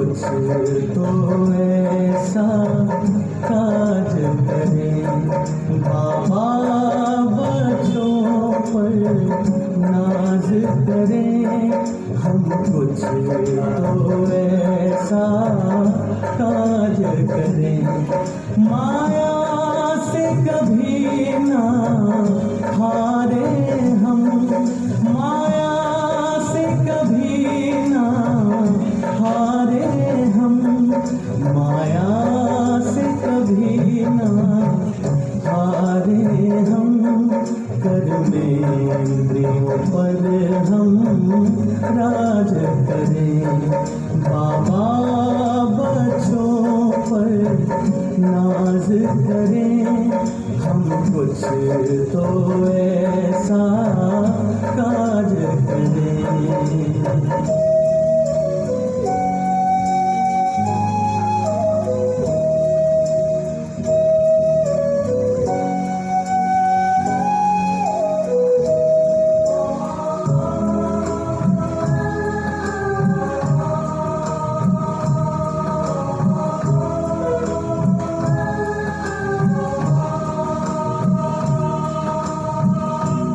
कुछ तो ऐसा काज करें, बाबा बच्चों पर नाज करें। हम कुछ तो ऐसा काज करें, माया से कभी ना हारे हम, माया से कभी ना हारे हम, माया से कभी ना हारे हम। कर्मेंद्रियों पर हम राज करें, बाबा बच्चों पर नाज करें। हम कुछ तो ऐसा काज करें।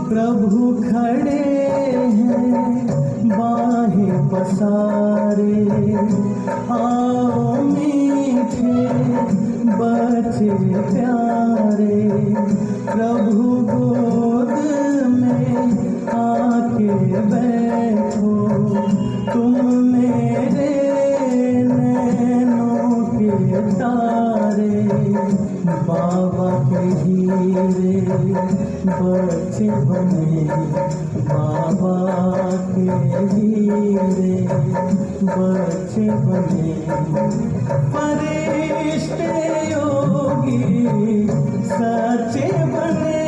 प्रभु खड़े हैं बाहें पसारे, आओ मीठे बच्चे प्यारे। प्रभु गोद में आके बैठो, तुम मेरे नैनों के तारे। बाबा के हीरे बच्चे बने, बाबा के हीरे बच्चे बने। फरिश्ते योगी सच्चे बने,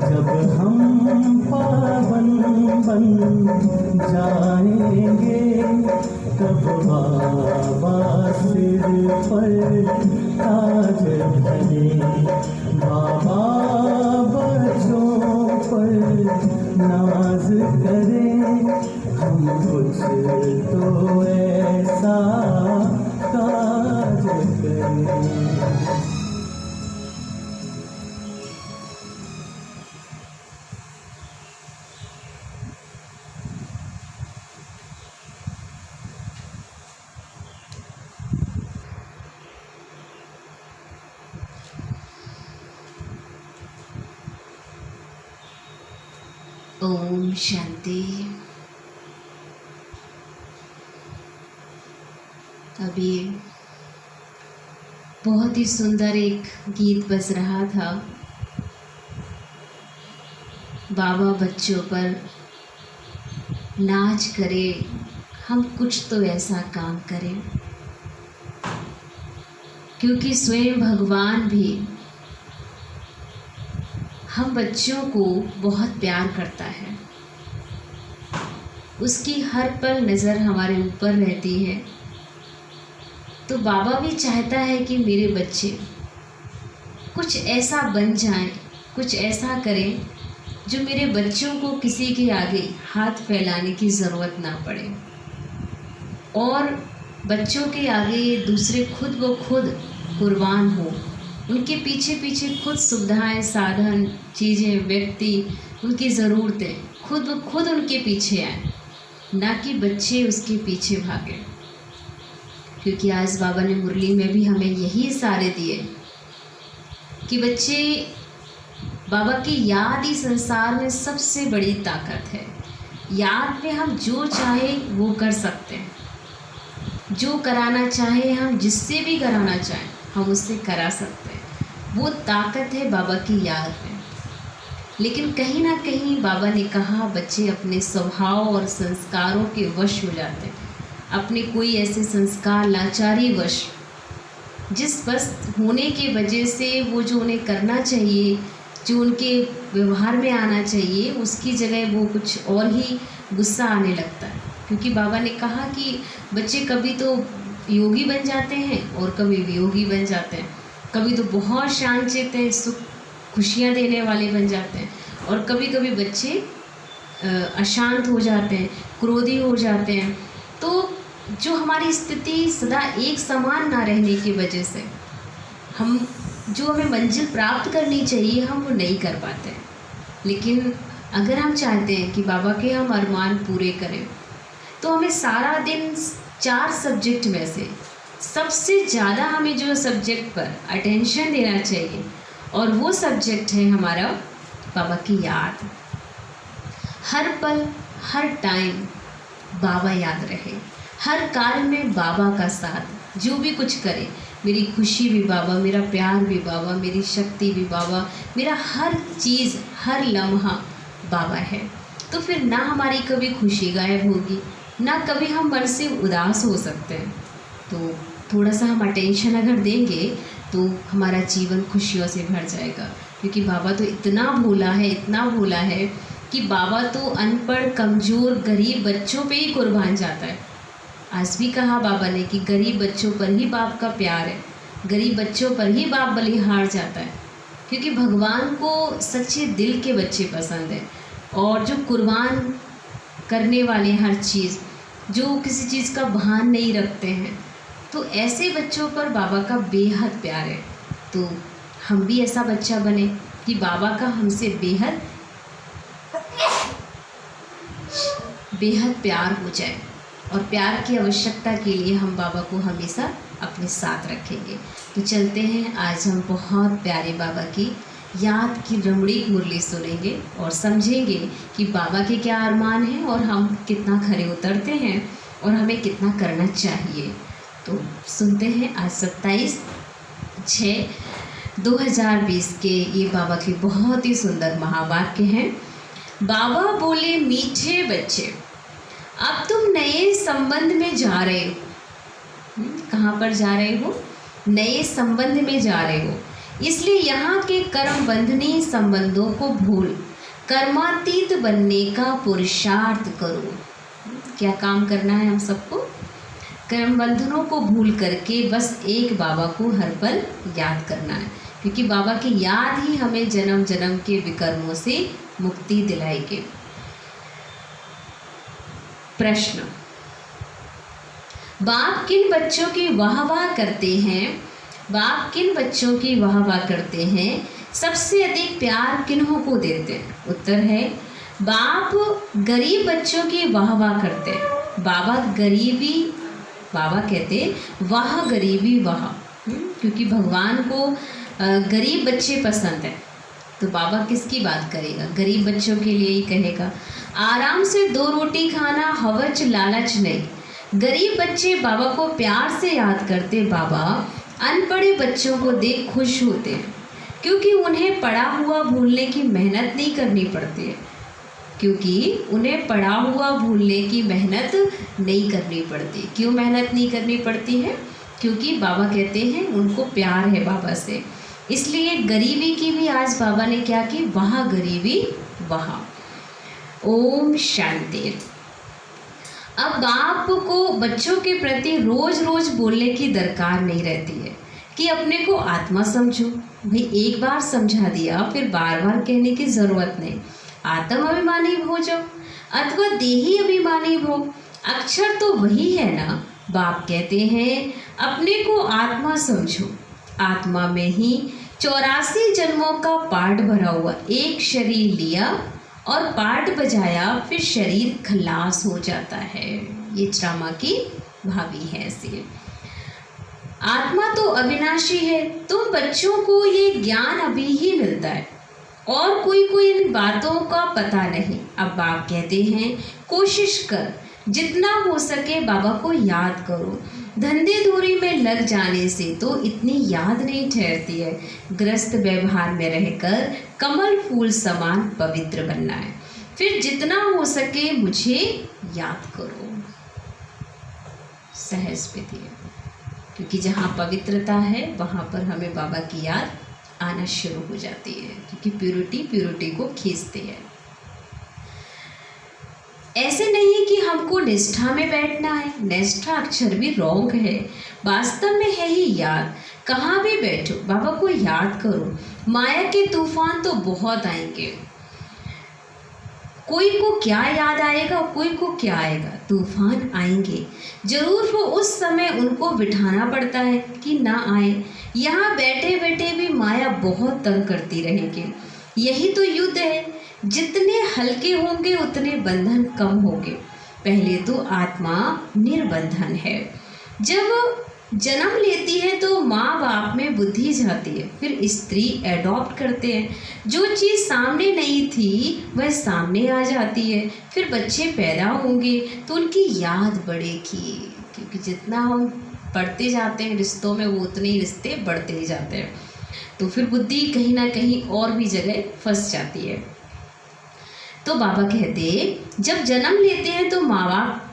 जब हम पावन बन जाएंगे, तब बाबा सिर पर ताज धरे। बाबा बच्चों पर नाज करें, हम कुछ तो ऐसा काज करें। ओम शांति। अभी बहुत ही सुंदर एक गीत बज रहा था, बाबा बच्चों पर नाच करे, हम कुछ तो ऐसा काम करें। क्योंकि स्वयं भगवान भी हम बच्चों को बहुत प्यार करता है, उसकी हर पल नज़र हमारे ऊपर रहती है। तो बाबा भी चाहता है कि मेरे बच्चे कुछ ऐसा बन जाएं, कुछ ऐसा करें जो मेरे बच्चों को किसी के आगे हाथ फैलाने की ज़रूरत ना पड़े, और बच्चों के आगे दूसरे खुद ब खुद कुर्बान हो, उनके पीछे पीछे खुद सुविधाएं, साधन, चीज़ें, व्यक्ति, उनकी ज़रूरतें खुद ब खुद उनके पीछे आए, ना कि बच्चे उसके पीछे भागे। क्योंकि आज बाबा ने मुरली में भी हमें यही इशारे दिए कि बच्चे, बाबा की याद ही संसार में सबसे बड़ी ताकत है। याद में हम जो चाहे वो कर सकते हैं, जो कराना चाहे हम, जिससे भी कराना चाहें हम उससे करा सकते हैं। वो ताकत है बाबा की याद में। लेकिन कहीं ना कहीं बाबा ने कहा बच्चे अपने स्वभाव और संस्कारों के वश हो जाते हैं, अपने कोई ऐसे संस्कार, लाचारी वश, जिस बस होने की वजह से वो जो उन्हें करना चाहिए, जो उनके व्यवहार में आना चाहिए, उसकी जगह वो कुछ और ही गुस्सा आने लगता है। क्योंकि बाबा ने कहा कि बच्चे कभी तो योगी बन जाते हैं और कभी वियोगी बन जाते हैं, कभी तो बहुत शांतचित्त हैं, सुख खुशियाँ देने वाले बन जाते हैं, और कभी कभी बच्चे अशांत हो जाते हैं, क्रोधी हो जाते हैं। तो जो हमारी स्थिति सदा एक समान ना रहने की वजह से हम जो हमें मंजिल प्राप्त करनी चाहिए हम वो नहीं कर पाते हैं। लेकिन अगर हम चाहते हैं कि बाबा के हम अरमान पूरे करें तो हमें सारा दिन 4 सब्जेक्ट में से सबसे ज़्यादा हमें जो सब्जेक्ट पर अटेंशन देना चाहिए और वो सब्जेक्ट है हमारा बाबा की याद। हर पल हर टाइम बाबा याद रहे, हर कार्य में बाबा का साथ, जो भी कुछ करे, मेरी खुशी भी बाबा, मेरा प्यार भी बाबा, मेरी शक्ति भी बाबा, मेरा हर चीज़ हर लम्हा बाबा है। तो फिर ना हमारी कभी खुशी गायब होगी, ना कभी हम मन से उदास हो सकते हैं। तो थोड़ा सा हम अटेंशन अगर देंगे तो हमारा जीवन खुशियों से भर जाएगा, क्योंकि बाबा तो इतना भोला है, इतना भोला है कि बाबा तो अनपढ़, कमज़ोर, गरीब बच्चों पे ही कुर्बान जाता है। आज भी कहा बाबा ने कि गरीब बच्चों पर ही बाप का प्यार है, गरीब बच्चों पर ही बाप बलिहार जाता है, क्योंकि भगवान को सच्चे दिल के बच्चे पसंद हैं और जो कुर्बान करने वाले, हर चीज़, जो किसी चीज़ का भान नहीं रखते हैं, तो ऐसे बच्चों पर बाबा का बेहद प्यार है। तो हम भी ऐसा बच्चा बने कि बाबा का हमसे बेहद प्यार हो जाए, और प्यार की आवश्यकता के लिए हम बाबा को हमेशा अपने साथ रखेंगे। तो चलते हैं, आज हम बहुत प्यारे बाबा की याद की रमणीक मुरली सुनेंगे और समझेंगे कि बाबा के क्या अरमान हैं और हम कितना खरे उतरते हैं और हमें कितना करना चाहिए। तो सुनते हैं आज 27/6/2020 के ये बाबा के बहुत ही सुंदर महावाक्य हैं। बाबा बोले, मीठे बच्चे, अब तुम नए संबंध में जा रहे हो। कहाँ पर जा रहे हो? नए संबंध में जा रहे हो, इसलिए यहाँ के कर्म बंधनी संबंधों को भूल कर्मातीत बनने का पुरुषार्थ करो। क्या काम करना है हम सबको? कर्म बंधनों को भूल करके बस एक बाबा को हर पल याद करना है, क्योंकि बाबा की याद ही हमें जन्म जन्म के विकर्मों से मुक्ति दिलाएगी। प्रश्न, बाप किन बच्चों की वाह वाह करते हैं? बाप किन बच्चों की वाह वाह करते हैं? सबसे अधिक प्यार किन्हों को देते हैं? उत्तर है, बाप गरीब बच्चों की वाह वाह करते हैं। बाबा कहते वाह गरीबी वाह, क्योंकि भगवान को गरीब बच्चे पसंद है। तो बाबा किसकी बात करेगा? गरीब बच्चों के लिए ही कहेगा। आराम से 2 रोटी खाना, हवच लालच नहीं। गरीब बच्चे बाबा को प्यार से याद करते। बाबा अनपढ़े बच्चों को देख खुश होते हैं, क्योंकि उन्हें पढ़ा हुआ भूलने की मेहनत नहीं करनी पड़ती है। क्यों मेहनत नहीं करनी पड़ती है? क्योंकि बाबा कहते हैं उनको प्यार है बाबा से, इसलिए गरीबी की भी आज बाबा ने क्या की? वहाँ गरीबी वहाँ। ओम शांति। अब बाप को बच्चों के प्रति रोज रोज बोलने की दरकार नहीं रहती है कि अपने को आत्मा समझो। भाई एक बार समझा दिया, फिर बार बार कहने की ज़रूरत नहीं। आत्म अभिमानी हो जाओ अथवा देही अभिमानी हो, अक्षर तो वही है ना। बाप कहते हैं अपने को आत्मा समझो। आत्मा में ही 84 जन्मों का पाठ भरा हुआ। एक शरीर लिया और पाठ बजाया, फिर शरीर खलास हो जाता है। ये ड्रामा की भावी है ऐसी। आत्मा तो अविनाशी है। तुम बच्चों को ये ज्ञान अभी ही मिलता है और कोई इन बातों का पता नहीं। अब बाप कहते हैं कोशिश कर, जितना हो सके बाबा को याद करो। धंधे धूरी में लग जाने से तो इतनी याद नहीं ठहरती है। ग्रस्त व्यवहार में रहकर कमल फूल समान पवित्र बनना है। फिर जितना हो सके मुझे याद करो। सहज विधि है, क्योंकि जहाँ पवित्रता है वहाँ पर हमें बाबा की याद आना शुरू हो जाती है, क्योंकि प्यूरिटी को खींचती है। ऐसे नहीं कि हमको निष्ठा में बैठना है। निष्ठा अक्षर भी रॉन्ग है, वास्तव में है ही याद। कहाँ भी बैठो बाबा को याद करो। माया के तूफान तो बहुत आएंगे, कोई को क्या याद आएगा, कोई को क्या आएगा। तूफान आएंगे जरूर, वो उस समय उनको बिठाना पड़ता है कि ना आए। यहाँ बैठे बैठे भी माया बहुत तंग करती रहेगी। यही तो युद्ध है, जितने हल्के होंगे उतने बंधन कम होंगे। पहले तो आत्मा निर्बंधन है। जब जन्म लेती है तो माँ बाप में बुद्धि जाती है, फिर स्त्री एडॉप्ट करते हैं। जो चीज़ सामने नहीं थी वह सामने आ जाती है। फिर बच्चे पैदा होंगे तो उनकी याद बढ़ेगी, क्योंकि जितना हम बढ़ते जाते हैं रिश्तों में, वो उतने ही रिश्ते बढ़ते ही जाते हैं। तो फिर बुद्धि कहीं ना कहीं और भी जगह फंस जाती है। तो बाबा कहते जब जन्म लेते हैं तो माँ बाप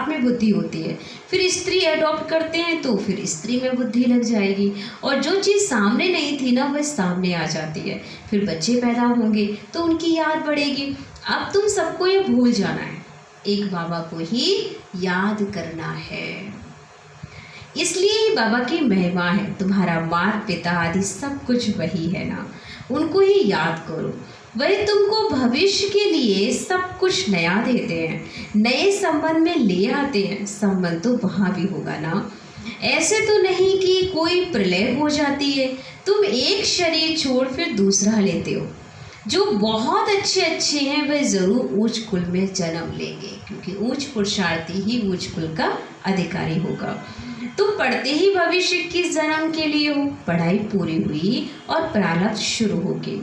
में बुद्धि होती है। फिर स्त्री एडॉप्ट करते हैं तो फिर स्त्री में बुद्धि लग जाएगी, और जो चीज़ सामने नहीं थी ना वह सामने आ जाती है। फिर बच्चे पैदा होंगे तो उनकी याद बढ़ेगी। अब तुम सबको ये भूल जाना है, एक बाबा को ही याद करना है। इसलिए ही बाबा की महिमा है। तुम्हारा माता पिता आदि सब कुछ वही है ना, उनको ही याद करो। वही तुमको भविष्य के लिए सब कुछ नया देते हैं, नए संबंध में ले आते हैं। संबंध तो वहाँ भी होगा ना, ऐसे तो नहीं कि कोई प्रलय हो जाती है। तुम एक शरीर छोड़ फिर दूसरा लेते हो। जो बहुत अच्छे हैं वह ज़रूर ऊंच कुल में जन्म लेंगे, क्योंकि ऊंच पुरुषार्थी ही ऊंच कुल का अधिकारी होगा। तुम पढ़ते ही भविष्य के जन्म के लिए हो। पढ़ाई पूरी हुई और प्रारब्ध शुरू हो गई।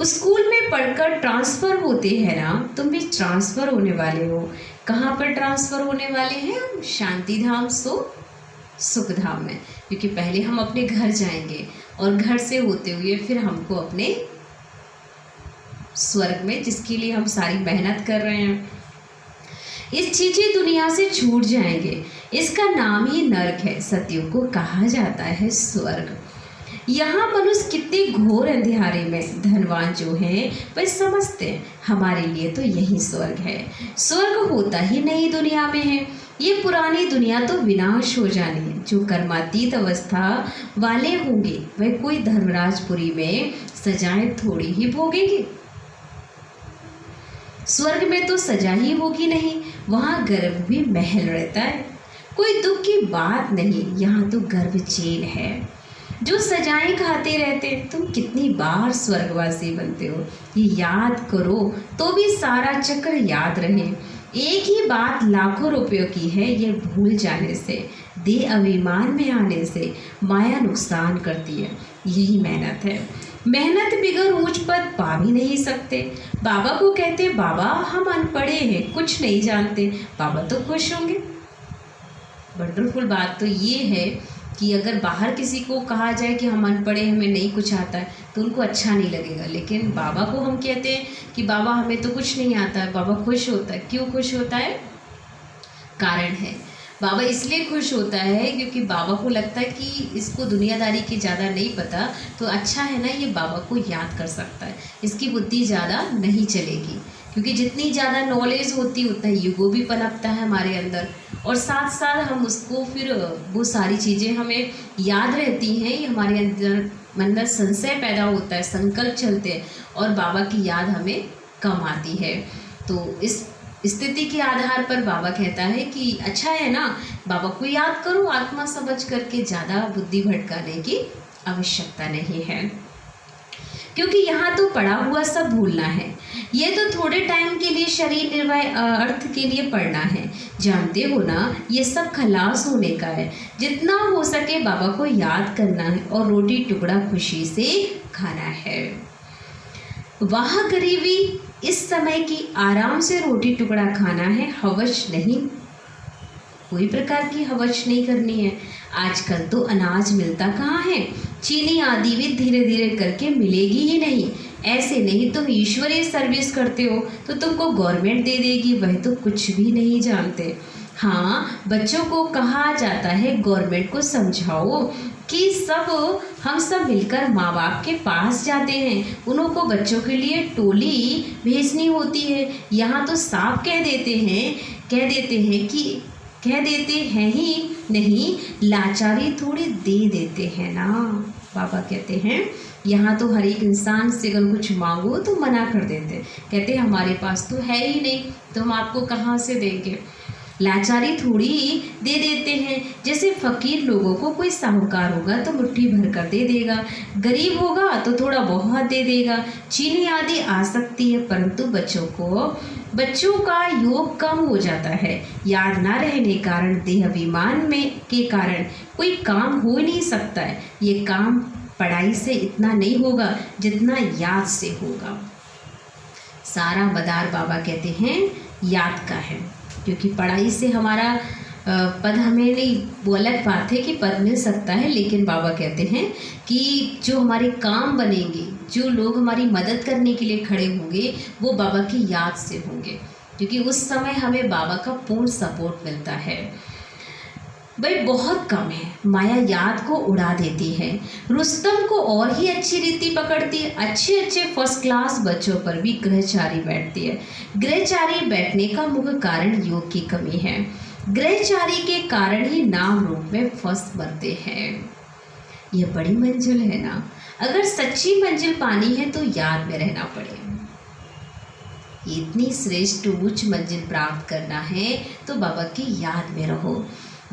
स्कूल में पढ़कर ट्रांसफ़र होते हैं ना, तुम भी ट्रांसफ़र होने वाले हो। कहाँ पर ट्रांसफ़र होने वाले हैं हम? शांति धाम सुख धाम में, क्योंकि पहले हम अपने घर जाएंगे और घर से होते हुए फिर हमको अपने स्वर्ग में, जिसके लिए हम सारी मेहनत कर रहे हैं। इस चीज़ें दुनिया से छूट जाएंगे। इसका नाम ही नरक है, सतयुग को कहा जाता है स्वर्ग। यहाँ मनुष्य कितने घोर अंधेरे में, धनवान जो हैं वह समझते हैं हमारे लिए तो यही स्वर्ग है। स्वर्ग होता ही नहीं दुनिया में है। ये पुरानी दुनिया तो विनाश हो जानी है। जो कर्मातीत अवस्था वाले होंगे वह कोई धर्मराजपुरी में सजाएं थोड़ी ही भोगेंगे। स्वर्ग में तो सजा ही होगी नहीं, वहाँ गर्भ भी महल रहता है। कोई दुख की बात नहीं, यहाँ तो गर्भ जेल है। जो सजाएं खाते रहते, तुम कितनी बार स्वर्गवासी बनते हो, ये याद करो तो भी सारा चक्र याद रहे। एक ही बात लाखों रुपयों की है, ये भूल जाने से, देह अभिमान में आने से माया नुकसान करती है। यही मेहनत है। मेहनत बिगर ऊंच पद पा भी नहीं सकते। बाबा को कहते बाबा हम अनपढ़े हैं, कुछ नहीं जानते। बाबा तो खुश होंगे। वंडरफुल बात तो ये है कि अगर बाहर किसी को कहा जाए कि हम अनपढ़े, हमें नहीं कुछ आता है, तो उनको अच्छा नहीं लगेगा। लेकिन बाबा को हम कहते हैं कि बाबा हमें तो कुछ नहीं आता है, बाबा खुश होता है। क्यों खुश होता है? कारण है। बाबा इसलिए खुश होता है क्योंकि बाबा को लगता है कि इसको दुनियादारी की ज़्यादा नहीं पता, तो अच्छा है ना ये बाबा को याद कर सकता है, इसकी बुद्धि ज़्यादा नहीं चलेगी। क्योंकि जितनी ज़्यादा नॉलेज होती उतना ईगो भी पनपता है हमारे अंदर, और साथ साथ हम उसको फिर वो सारी चीज़ें हमें याद रहती हैं, ये हमारे अंदर मन में संशय पैदा होता है, संकल्प चलते हैं और बाबा की याद हमें कम आती है। तो इस स्थिति के आधार पर बाबा कहता है कि अच्छा है ना, बाबा को याद करो आत्मा समझ करके, ज़्यादा बुद्धि भटकाने की आवश्यकता नहीं है। क्योंकि यहाँ तो पढ़ा हुआ सब भूलना है। ये तो थोड़े टाइम के लिए शरीर निर्वाह अर्थ के लिए पढ़ना है। जानते हो ना, ये सब खलास होने का है। जितना हो सके बाबा को याद करना है और रोटी टुकड़ा खुशी से खाना है। वाह गरीबी, इस समय की आराम से रोटी टुकड़ा खाना है, हवश नहीं, कोई प्रकार की हवश नहीं करनी है। आजकल तो अनाज मिलता कहाँ है, चीनी आदि भी धीरे धीरे करके मिलेगी ही नहीं। ऐसे नहीं तुम ईश्वरीय सर्विस करते हो तो तुमको गवर्नमेंट दे देगी, वह तो कुछ भी नहीं जानते। हाँ, बच्चों को कहा जाता है गवर्नमेंट को समझाओ कि हम सब मिलकर माँ बाप के पास जाते हैं, उनको बच्चों के लिए टोली भेजनी होती है। यहाँ तो साफ कह देते हैं ही नहीं, लाचारी थोड़ी दे देते हैं ना। बाबा कहते हैं यहाँ तो हर एक इंसान से अगर कुछ मांगो तो मना कर देते, कहते हमारे पास तो है ही नहीं तो हम आपको कहाँ से देंगे। लाचारी थोड़ी दे देते हैं, जैसे फकीर लोगों को कोई साहूकार होगा तो मुट्ठी भर कर दे देगा, गरीब होगा तो थोड़ा बहुत दे देगा। चीनी आदि आ सकती है, परंतु बच्चों का योग कम हो जाता है। याद ना रहने कारण देह अभिमान में के कारण कोई काम हो ही नहीं सकता है। ये काम पढ़ाई से इतना नहीं होगा जितना याद से होगा। सारा मदार बाबा कहते हैं याद का है, क्योंकि पढ़ाई से हमारा पद हमें नहीं, वो अलग बात है कि पद मिल सकता है, लेकिन बाबा कहते हैं कि जो हमारे काम बनेंगे, जो लोग हमारी मदद करने के लिए खड़े होंगे वो बाबा की याद से होंगे, क्योंकि उस समय हमें बाबा का पूर्ण सपोर्ट मिलता है। भाई बहुत कम है, माया याद को उड़ा देती है। रुस्तम को और ही अच्छी रीति पकड़ती है। अच्छे फर्स्ट क्लास बच्चों पर भी ग्रहचारी बैठती है। ग्रहचारी बैठने का मुख्य कारण योग की कमी है। ग्रहचारी के कारण ही नाम रूप में फंस मरते हैं। यह बड़ी मंजिल है ना, अगर सच्ची मंजिल पानी है तो याद में रहना पड़े। इतनी श्रेष्ठ उच्च मंजिल प्राप्त करना है तो बाबा की याद में रहो।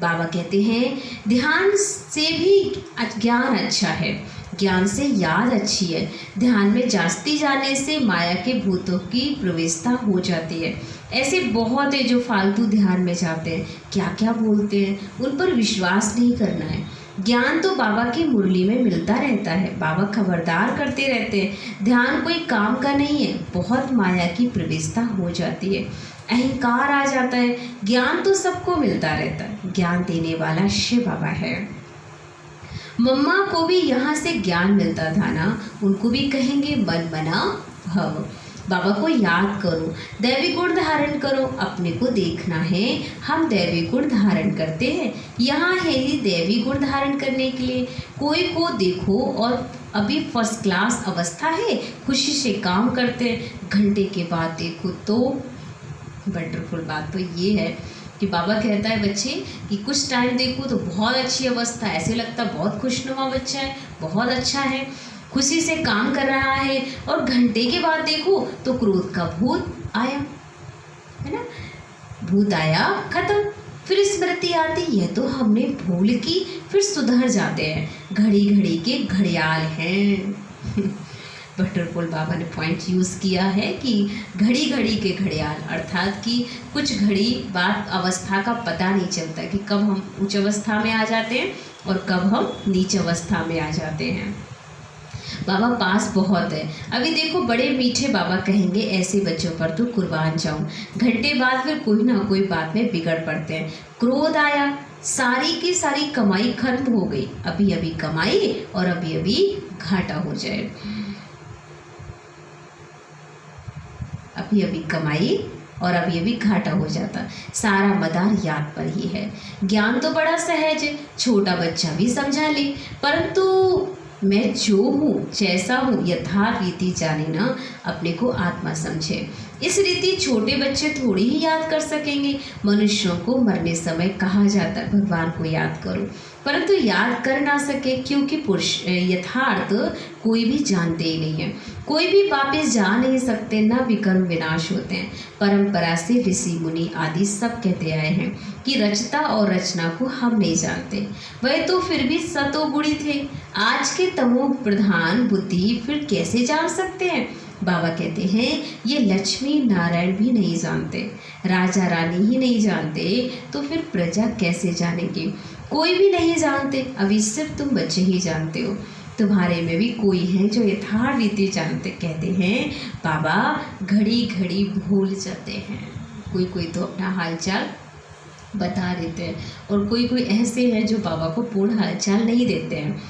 बाबा कहते हैं ध्यान से भी ज्ञान अच्छा है, ज्ञान से याद अच्छी है। ध्यान में जास्ती जाने से माया के भूतों की प्रवेशता हो जाती है। ऐसे बहुत है जो फालतू ध्यान में जाते हैं, क्या क्या बोलते हैं, उन पर विश्वास नहीं करना है। ज्ञान तो बाबा की मुरली में मिलता रहता है, बाबा खबरदार करते रहते हैं। ध्यान कोई काम का नहीं है, बहुत माया की प्रवेशता हो जाती है, अहंकार आ जाता है। ज्ञान तो सबको मिलता रहता है, ज्ञान देने वाला शिव बाबा है। मम्मा को भी यहाँ से ज्ञान मिलता था ना, उनको भी कहेंगे मन मना भव। बाबा को याद करो, दैवी गुण धारण करो। अपने को देखना है, हम दैवी गुण धारण करते हैं, यहाँ है ही दैवी गुण धारण करने के लिए। कोई को देखो और अभी फर्स्ट क्लास अवस्था है, खुशी से काम करते हैं, घंटे के बाद देखो तो वंडरफुल बात तो ये है कि बाबा कहता है बच्चे कि कुछ टाइम देखो तो बहुत अच्छी अवस्था, ऐसे लगता बहुत खुशनुमा बच्चा है, बहुत अच्छा है, खुशी से काम कर रहा है, और घंटे के बाद देखो तो क्रोध का भूत आया, है ना, भूत आया, खत्म। फिर स्मृति आती, यह तो हमने भूल की, फिर सुधर जाते हैं। घड़ी घड़ी के घड़ियाल हैं। वंडरफुल बाबा ने पॉइंट यूज़ किया है कि घड़ी घड़ी के घड़ियाल, अर्थात कि कुछ घड़ी बात अवस्था का पता नहीं चलता कि कब हम उच्च अवस्था में आ जाते हैं और कब हम नीच अवस्था में आ जाते हैं। बाबा पास बहुत है। अभी देखो बड़े मीठे बाबा कहेंगे ऐसे बच्चों पर तो कुर्बान जाऊं, घंटे बाद फिर कोई ना कोई बात में बिगड़ पड़ते हैं। क्रोध आया, सारी की सारी कमाई खत्म हो गई, अभी अभी कमाई और अभी अभी घाटा हो जाए, अभी अभी कमाई और अभी अभी घाटा हो जाता। सारा मदार याद पर ही है। ज्ञान तो बड़ा सहज है, छोटा बच्चा भी समझा ले, परंतु मैं जो हूँ जैसा हूँ यथार्थ रीति जाने ना, अपने को आत्मा समझे। इस रीति छोटे बच्चे थोड़ी ही याद कर सकेंगे। मनुष्यों को मरने समय कहा जाता है भगवान को याद करो, परंतु याद कर ना सके, क्योंकि पुरुष यथार्थ कोई भी जानते ही नहीं है। कोई भी वापिस जा नहीं सकते, ना विकर्म विनाश होते हैं। परंपरा से ऋषि मुनि आदि सब कहते आए हैं कि रचता और रचना को हम नहीं जानते। वह तो फिर भी सतोगुणी थे, आज के तमो प्रधान बुद्धि फिर कैसे जान सकते हैं। बाबा कहते हैं ये लक्ष्मी नारायण भी नहीं जानते, राजा रानी ही नहीं जानते, तो फिर प्रजा कैसे जानेगी। कोई भी नहीं जानते, अभी सिर्फ तुम बच्चे ही जानते हो। तुम्हारे में भी कोई है जो यथार्थ रीति जानते। कहते हैं बाबा घड़ी घड़ी भूल जाते हैं। कोई कोई तो अपना हालचाल बता देते हैं और कोई कोई ऐसे हैं जो बाबा को पूर्ण हालचाल नहीं देते हैं।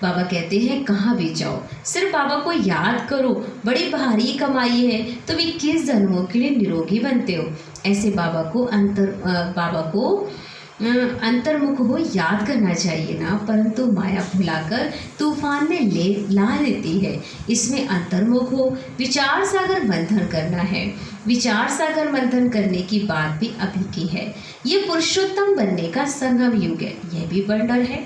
बाबा कहते हैं कहाँ भी जाओ सिर्फ बाबा को याद करो, बड़ी भारी कमाई है, तुम 21 जन्मों के लिए निरोगी बनते हो। ऐसे बाबा को अंतर्मुख हो याद करना चाहिए ना, परंतु माया भुलाकर तूफान में ले ला देती है। इसमें अंतर्मुख हो, विचार सागर मंथन करना है। विचार सागर मंथन करने की बात भी अभी की है। ये पुरुषोत्तम बनने का संगम युग है, यह भी वंडर है।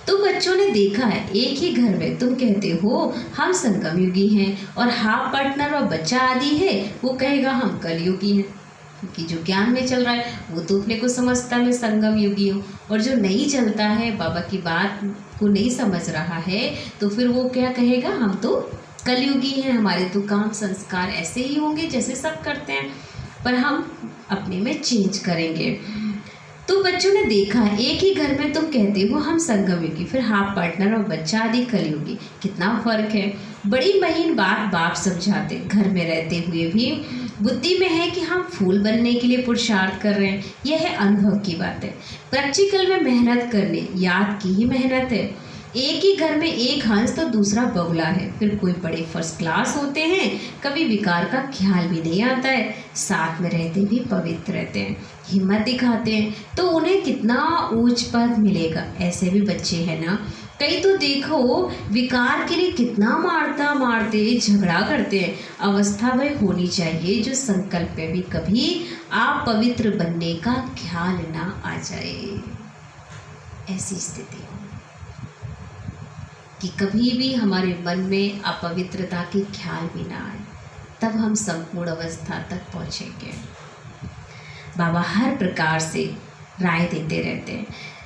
तुम बच्चों ने देखा है एक ही घर में तुम कहते हो हम संगम युगी हैं, और हाफ पार्टनर और बच्चा आदि है वो कहेगा हम कलयुगी हैं। क्योंकि जो ज्ञान में चल रहा है वो तो अपने को समझता है मैं संगम युगी हूँ, और जो नहीं चलता है, बाबा की बात को नहीं समझ रहा है, तो फिर वो क्या कहेगा, हम तो कलयुगी हैं, हमारे तो काम संस्कार ऐसे ही होंगे जैसे सब करते हैं, पर हम अपने में चेंज करेंगे। तो बच्चों ने देखा एक ही घर में तुम कहते हो हम संगम युगी, फिर हाफ पार्टनर और बच्चा आदि कलयुगी, कितना फर्क है। बड़ी महीन बात बाप समझाते, घर में रहते हुए भी बुद्धि में है कि हम फूल बनने के लिए पुरुषार्थ कर रहे हैं, यह है अनुभव की बात है। प्रैक्टिकल में मेहनत करने याद की ही मेहनत है। एक ही घर में एक हंस तो दूसरा बगुला है, फिर कोई बड़े फर्स्ट क्लास होते हैं, कभी विकार का ख्याल भी नहीं आता है, साथ में रहते भी पवित्र रहते हैं, हिम्मत दिखाते हैं, तो उन्हें कितना ऊंच पद मिलेगा। ऐसे भी बच्चे हैं ना, कई तो देखो विकार के लिए कितना मारते झगड़ा करते हैं। अवस्था वह होनी चाहिए जो संकल्प में भी कभी आप पवित्र बनने का ख्याल ना आ जाए। ऐसी स्थिति हो कि कभी भी हमारे मन में अपवित्रता के ख्याल भी ना आए, तब हम संपूर्ण अवस्था तक पहुँचेंगे। बाबा हर प्रकार से राय देते रहते हैं।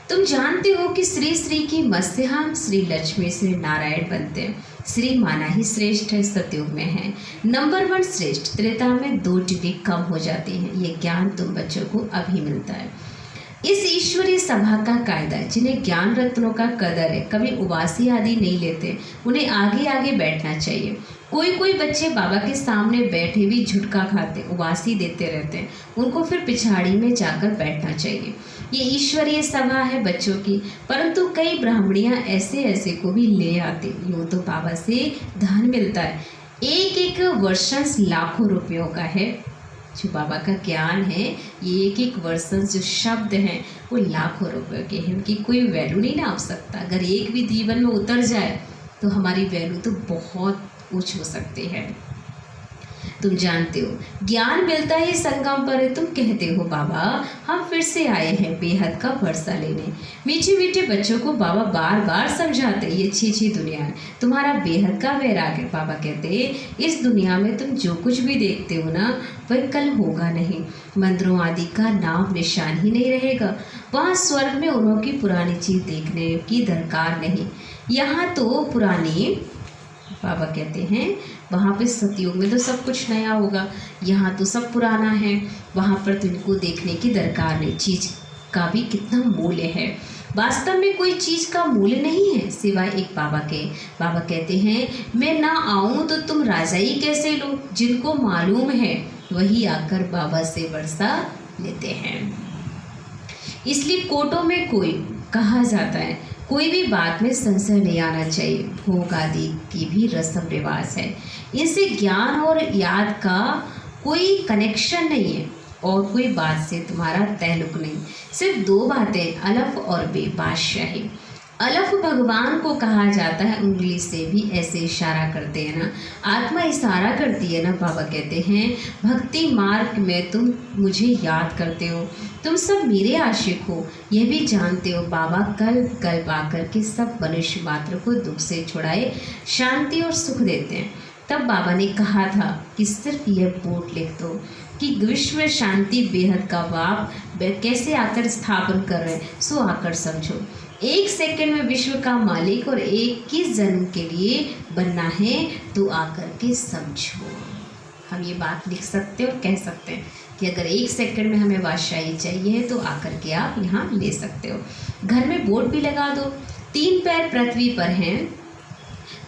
तुम जानते हो कि श्री श्री की मत से हम श्री लक्ष्मी श्री नारायण बनते हैं। श्री माना ही श्रेष्ठ है, सतयुग में है नंबर 1 श्रेष्ठ, त्रेता में 2 डिग्री कम हो जाती हैं। ये ज्ञान तुम बच्चों को अभी मिलता है। इस ईश्वरीय सभा का कायदा जिन्हें ज्ञान रत्नों का कदर है, कभी उबासी आदि नहीं लेते, उन्हें आगे आगे बैठना चाहिए। कोई बच्चे बाबा के सामने बैठे भी झुटका खाते, उबासी देते रहते हैं, उनको फिर पिछाड़ी में जाकर बैठना चाहिए। ये ईश्वरीय सभा है बच्चों की, परंतु कई ब्राह्मणियां ऐसे को भी ले आते, यूँ तो बाबा से धन मिलता है। एक वर्षन लाखों रुपयों का है। जो बाबा का ज्ञान है, ये एक वर्षन जो शब्द हैं वो लाखों रुपयों के हैं, उनकी कोई वैल्यू नहीं नाप सकता। अगर एक भी जीवन में उतर जाए तो हमारी वैल्यू तो बहुत ऊंच हो सकती है। तुम जानते हो ज्ञान मिलता है संगम पर है। तुम कहते हो बाबा हम फिर से आए हैं बेहद का वर्षा लेने। मीठे मीठे बच्चों को बाबा बार बार समझाते, ये अच्छी दुनिया है, तुम्हारा बेहद का वैराग है। बाबा कहते इस दुनिया में तुम जो कुछ भी देखते हो ना, वह कल होगा नहीं। मंदिरों आदि का नाम निशान ही नहीं रहेगा। वहाँ स्वर्ग में उन्हों की पुरानी चीज़ देखने की दरकार नहीं। यहाँ तो पुरानी, बाबा कहते हैं वहाँ पे सतयुग में तो सब कुछ नया होगा, यहाँ तो सब पुराना है। वहाँ पर तुमको देखने की दरकार नहीं, चीज़ का भी कितना मूल्य है। वास्तव में कोई चीज़ का मूल्य नहीं है सिवाय एक बाबा के। बाबा कहते हैं मैं ना आऊँ तो तुम राजा ही कैसे लो। जिनको मालूम है वही आकर बाबा से वर्षा लेते हैं। इसलिए कोटों में कोई कहा जाता है, कोई भी बात में संशय नहीं आना चाहिए। भोग आदि की भी रस्म रिवाज है, इनसे ज्ञान और याद का कोई कनेक्शन नहीं है और कोई बात से तुम्हारा ताल्लुक नहीं। सिर्फ 2 बातें, अलफ और बे, बादशाही। अलफ भगवान को कहा जाता है, उंगली से भी ऐसे इशारा करते हैं ना, आत्मा इशारा करती है ना। बाबा कहते हैं भक्ति मार्ग में तुम मुझे याद करते हो, तुम सब मेरे आशिक हो, यह भी जानते हो। बाबा कल आकर के सब मनुष्य मात्र को दुख से छुड़ाए शांति और सुख देते हैं। तब बाबा ने कहा था कि सिर्फ यह बोर्ड लिख दो कि विश्व में शांति बेहद का बाप कैसे आकर स्थापन कर रहे हैं, सो आकर समझो। 1 सेकंड में विश्व का मालिक और 21 जन्म के लिए बनना है तो आकर के समझो। हम ये बात लिख सकते और कह सकते हैं कि अगर 1 सेकंड में हमें बादशाही चाहिए तो आकर के आप यहाँ ले सकते हो। घर में बोर्ड भी लगा दो, 3 पैर पृथ्वी पर हैं,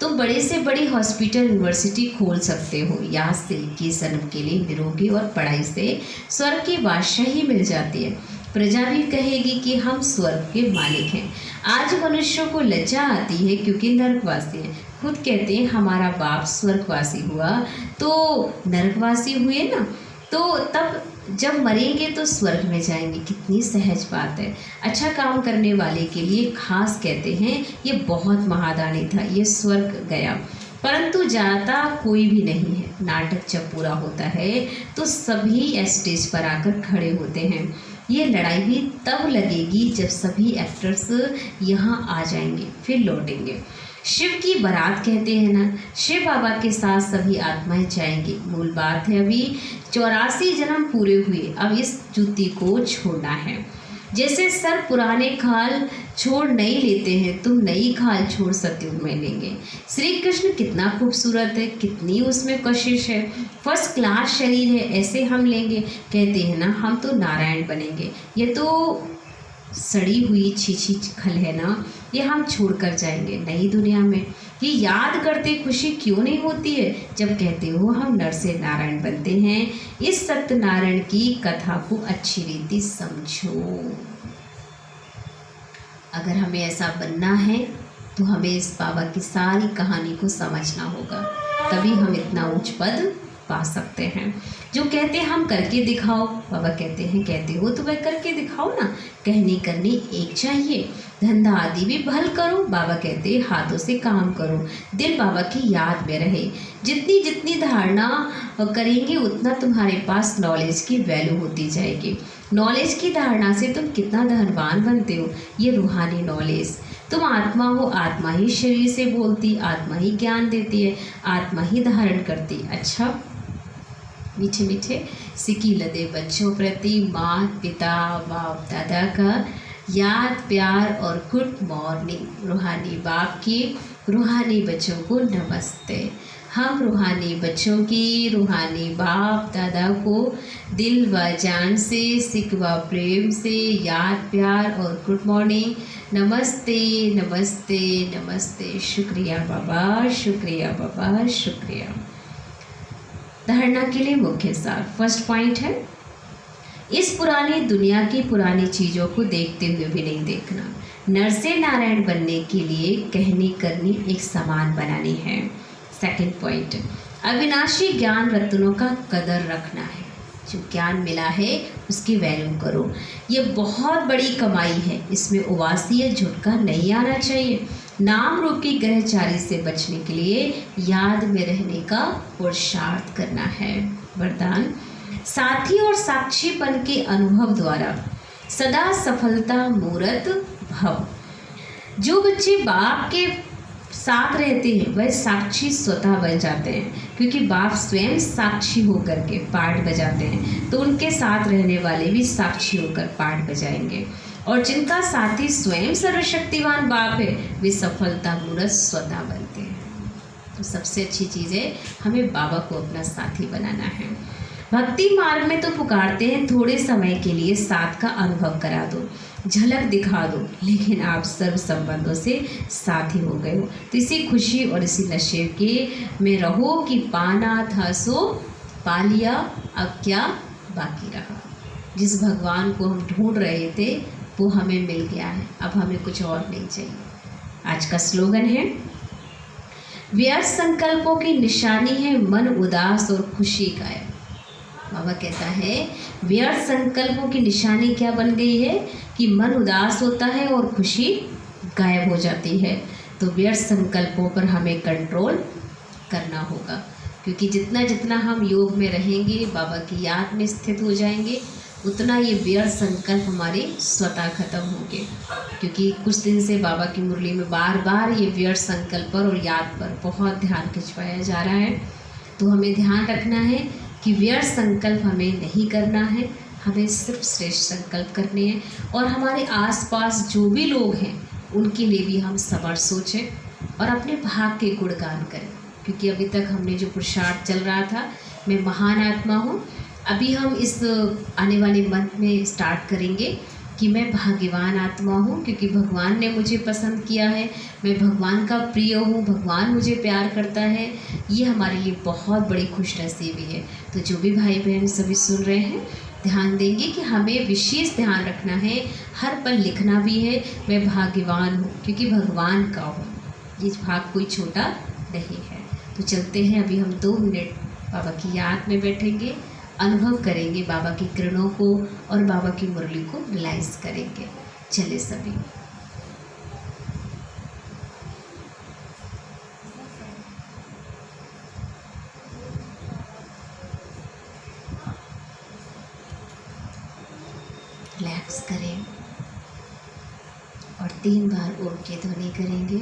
तुम बड़े से बड़ी हॉस्पिटल यूनिवर्सिटी खोल सकते हो। यहाँ से 21 जन्म के लिए निरोगी और पढ़ाई से स्वर्ग की बादशाही मिल जाती है। प्रजा भी कहेगी कि हम स्वर्ग के मालिक हैं। आज मनुष्यों को लज्जा आती है क्योंकि नरकवासी हैं। खुद कहते हैं हमारा बाप स्वर्गवासी हुआ तो नरकवासी हुए ना, तो तब जब मरेंगे तो स्वर्ग में जाएंगे। कितनी सहज बात है। अच्छा काम करने वाले के लिए खास कहते हैं ये बहुत महादानी था, ये स्वर्ग गया, परंतु जाता कोई भी नहीं है। नाटक जब पूरा होता है तो सभी स्टेज पर आकर खड़े होते हैं। ये लड़ाई भी तब लगेगी जब सभी एक्टर्स यहाँ आ जाएंगे, फिर लौटेंगे। शिव की बारात कहते हैं ना, शिव बाबा के साथ सभी आत्माएं जाएंगी। मूल बात है अभी 84 जन्म पूरे हुए, अब इस जूती को छोड़ना है। जैसे सर पुराने खाल छोड़ नहीं लेते हैं, तुम नई खाल छोड़ सतयुग में लेंगे। श्री कृष्ण कितना खूबसूरत है, कितनी उसमें कशिश है, फर्स्ट क्लास शरीर है, ऐसे हम लेंगे। कहते हैं ना हम तो नारायण बनेंगे, ये तो सड़ी हुई छीछी खल है ना, ये हम छोड़ कर जाएंगे नई दुनिया में। ये याद करते खुशी क्यों नहीं होती है जब कहते हो हम नर से नारायण बनते हैं। इस सत्यनारायण की कथा को अच्छी रीति समझो। अगर हमें ऐसा बनना है तो हमें इस बाबा की सारी कहानी को समझना होगा, तभी हम इतना उच्च पद पा सकते हैं। जो कहते हैं हम करके दिखाओ, बाबा कहते हैं कहते हो तो वह करके दिखाओ ना। कहनी करनी एक चाहिए, धंधा आदि भी भल करो, बाबा कहते हैं हाथों से काम करो। दिल बाबा की याद में रहे। जितनी जितनी धारणा करेंगे उतना तुम्हारे पास नॉलेज की वैल्यू होती जाएगी। नॉलेज की धारणा से तुम कितना धनवान बनते हो, ये रूहानी नॉलेज। तुम आत्मा हो, आत्मा ही शरीर से बोलती, आत्मा ही ज्ञान देती है, आत्मा ही धारण करती। अच्छा, मीठे मीठे सिकी लदे बच्चों प्रति माँ पिता बाप दादा का याद प्यार और गुड मॉर्निंग। रूहानी बाप की रूहानी बच्चों को नमस्ते। हम रूहानी बच्चों की रूहानी बाप दादा को दिल व जान से सिक व प्रेम से याद प्यार और गुड मॉर्निंग। नमस्ते नमस्ते नमस्ते। शुक्रिया बाबा, शुक्रिया बाबा, शुक्रिया। धारणा के लिए मुख्य सार। फर्स्ट पॉइंट है, इस पुरानी दुनिया की पुरानी चीज़ों को देखते हुए भी नहीं देखना। नर से नारायण बनने के लिए कहनी करनी एक समान बनानी है। सेकंड पॉइंट, अविनाशी ज्ञान रत्नों का कदर रखना है। जो ज्ञान मिला है उसकी वैल्यू करो, ये बहुत बड़ी कमाई है, इसमें उबासी या झुटका नहीं आना चाहिए। नाम रूप की ग्रहचारी से बचने के लिए याद में रहने का पुरुषार्थ करना है। वरदान, साथी और साक्षीपन के अनुभव द्वारा सदा सफलता मूर्त भव। जो बच्चे बाप के साथ रहते हैं वह साक्षी स्वतः बन जाते हैं, क्योंकि बाप स्वयं साक्षी होकर के पाठ बजाते हैं, तो उनके साथ रहने वाले भी साक्षी होकर पाठ बजाएंगे। और जिनका साथी स्वयं सर्वशक्तिवान बाप है वे सफलता मूर्त स्वतः बनते हैं। तो सबसे अच्छी चीज़ है हमें बाबा को अपना साथी बनाना है। भक्ति मार्ग में तो पुकारते हैं थोड़े समय के लिए साथ का अनुभव करा दो, झलक दिखा दो, लेकिन आप सर्व संबंधों से साथी हो गए हो। तो इसी खुशी और इसी नशे के में रहो कि पाना था सो पा लिया, अब क्या बाकी रहा। जिस भगवान को हम ढूंढ रहे थे वो हमें मिल गया है, अब हमें कुछ और नहीं चाहिए। आज का स्लोगन है, व्यर्थ संकल्पों की निशानी है मन उदास और खुशी गायब। बाबा कहता है व्यर्थ संकल्पों की निशानी क्या बन गई है कि मन उदास होता है और खुशी गायब हो जाती है। तो व्यर्थ संकल्पों पर हमें कंट्रोल करना होगा, क्योंकि जितना जितना हम योग में रहेंगे, बाबा की याद में स्थित हो जाएंगे, उतना ये व्यर्थ संकल्प हमारे स्वतः खत्म होंगे। क्योंकि कुछ दिन से बाबा की मुरली में बार बार ये व्यर्थ संकल्प पर और याद पर बहुत ध्यान खिंचवाया जा रहा है। तो हमें ध्यान रखना है कि व्यर्थ संकल्प हमें नहीं करना है, हमें सिर्फ श्रेष्ठ संकल्प करने हैं। और हमारे आसपास जो भी लोग हैं उनके लिए भी हम समर्थ सोचें और अपने भाग के गुणगान करें। क्योंकि अभी तक हमने जो पुरुषार्थ चल रहा था, मैं महान आत्मा हूँ, अभी हम इस आने वाले मंथ में स्टार्ट करेंगे कि मैं भाग्यवान आत्मा हूँ, क्योंकि भगवान ने मुझे पसंद किया है, मैं भगवान का प्रिय हूँ, भगवान मुझे प्यार करता है। ये हमारे लिए बहुत बड़ी खुशनसीबी है। तो जो भी भाई बहन सभी सुन रहे हैं, ध्यान देंगे कि हमें विशेष ध्यान रखना है, हर पल लिखना भी है मैं भाग्यवान हूँ, क्योंकि भगवान का हूँ, ये भाग कोई छोटा नहीं है। तो चलते हैं, अभी हम 2 मिनट बाबा की याद में बैठेंगे, अनुभव करेंगे बाबा की किरणों को और बाबा की मुरली को रियलाइज करेंगे। चले सभी। रिलैक्स करें और 3 बार ओम की ध्वनि करेंगे।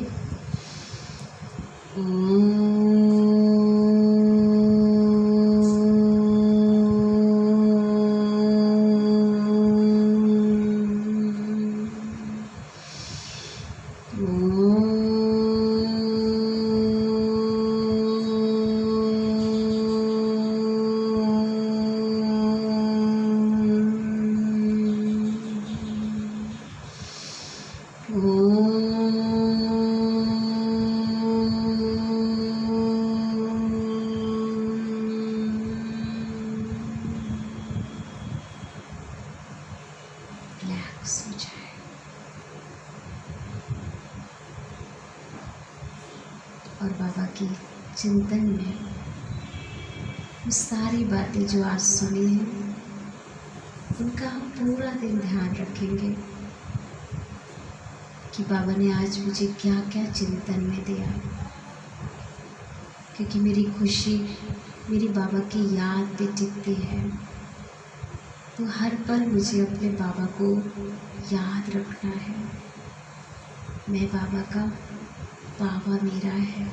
रिलैक्स हो जाए और बाबा की चिंतन में वो सारी बातें जो आज सुनी हैं उनका हम पूरा दिन ध्यान रखेंगे कि बाबा ने आज मुझे क्या क्या चिंतन में दिया, क्योंकि मेरी खुशी मेरी बाबा की याद पे टिकती है। तो हर पल मुझे अपने बाबा को याद रखना है। मैं बाबा का, बाबा मेरा है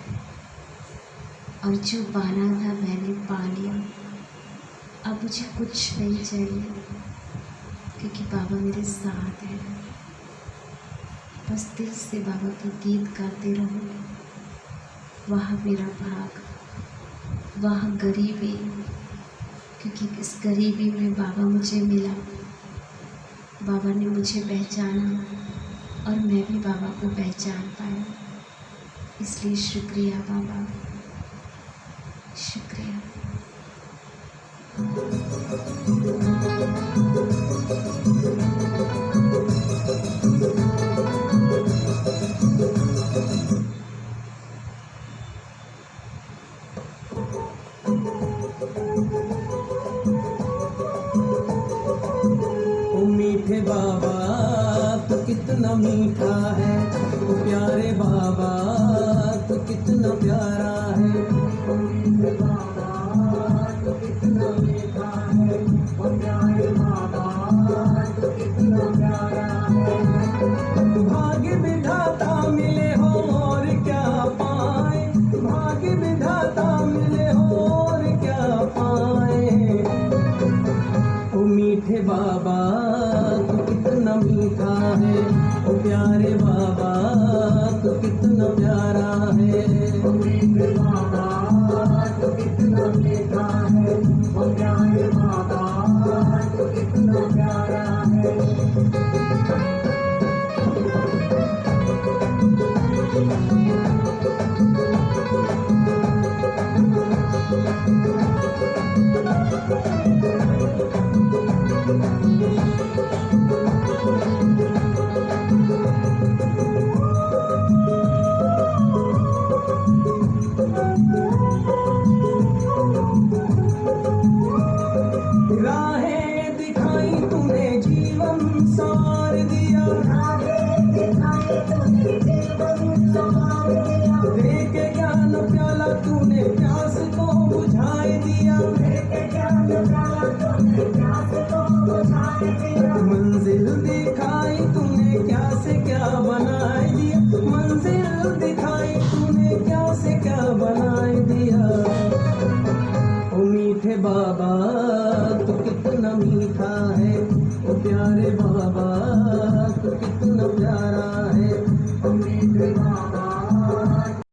और जो पाना था मैंने पा लिया। अब मुझे कुछ नहीं चाहिए क्योंकि बाबा मेरे साथ है। बस दिल से बाबा के गीत गाते रहो। वह मेरा भाग, वह गरीबी, क्योंकि इस गरीबी में बाबा मुझे मिला। बाबा ने मुझे पहचाना और मैं भी बाबा को पहचान पाया। इसलिए शुक्रिया बाबा, शुक्रिया। ओ मीठे बाबा तू कितना मीठा है, ओ प्यारे बाबा तू कितना प्यारा है। ओ मीठे बाबा तू कितना मीठा है, ओ प्यारे बाबा तू कितना प्यारा है। भाग्य विधाता मिले हो और क्या पाए, भाग्य विधाता मिले हो और क्या पाए। ओ मीठे बाबा तू कितना मीठा है, ओ प्यारे बाबा तू कितना प्यारा है। ओ मीठे बाबा तू कितना मीठा है, ओ प्यारे बाबा तू कितना प्यारा है। राहें दिखाई तूने जीवन संवार दिया, दे के ज्ञान प्याला तूने प्यास को बुझाए दिया। मंजिल दिखाई तूने क्या से क्या बनाए दिया, मंजिल दिखाई तूने क्या से क्या बनाए दिया। ओ मीठे बाबा तू कितना मीठा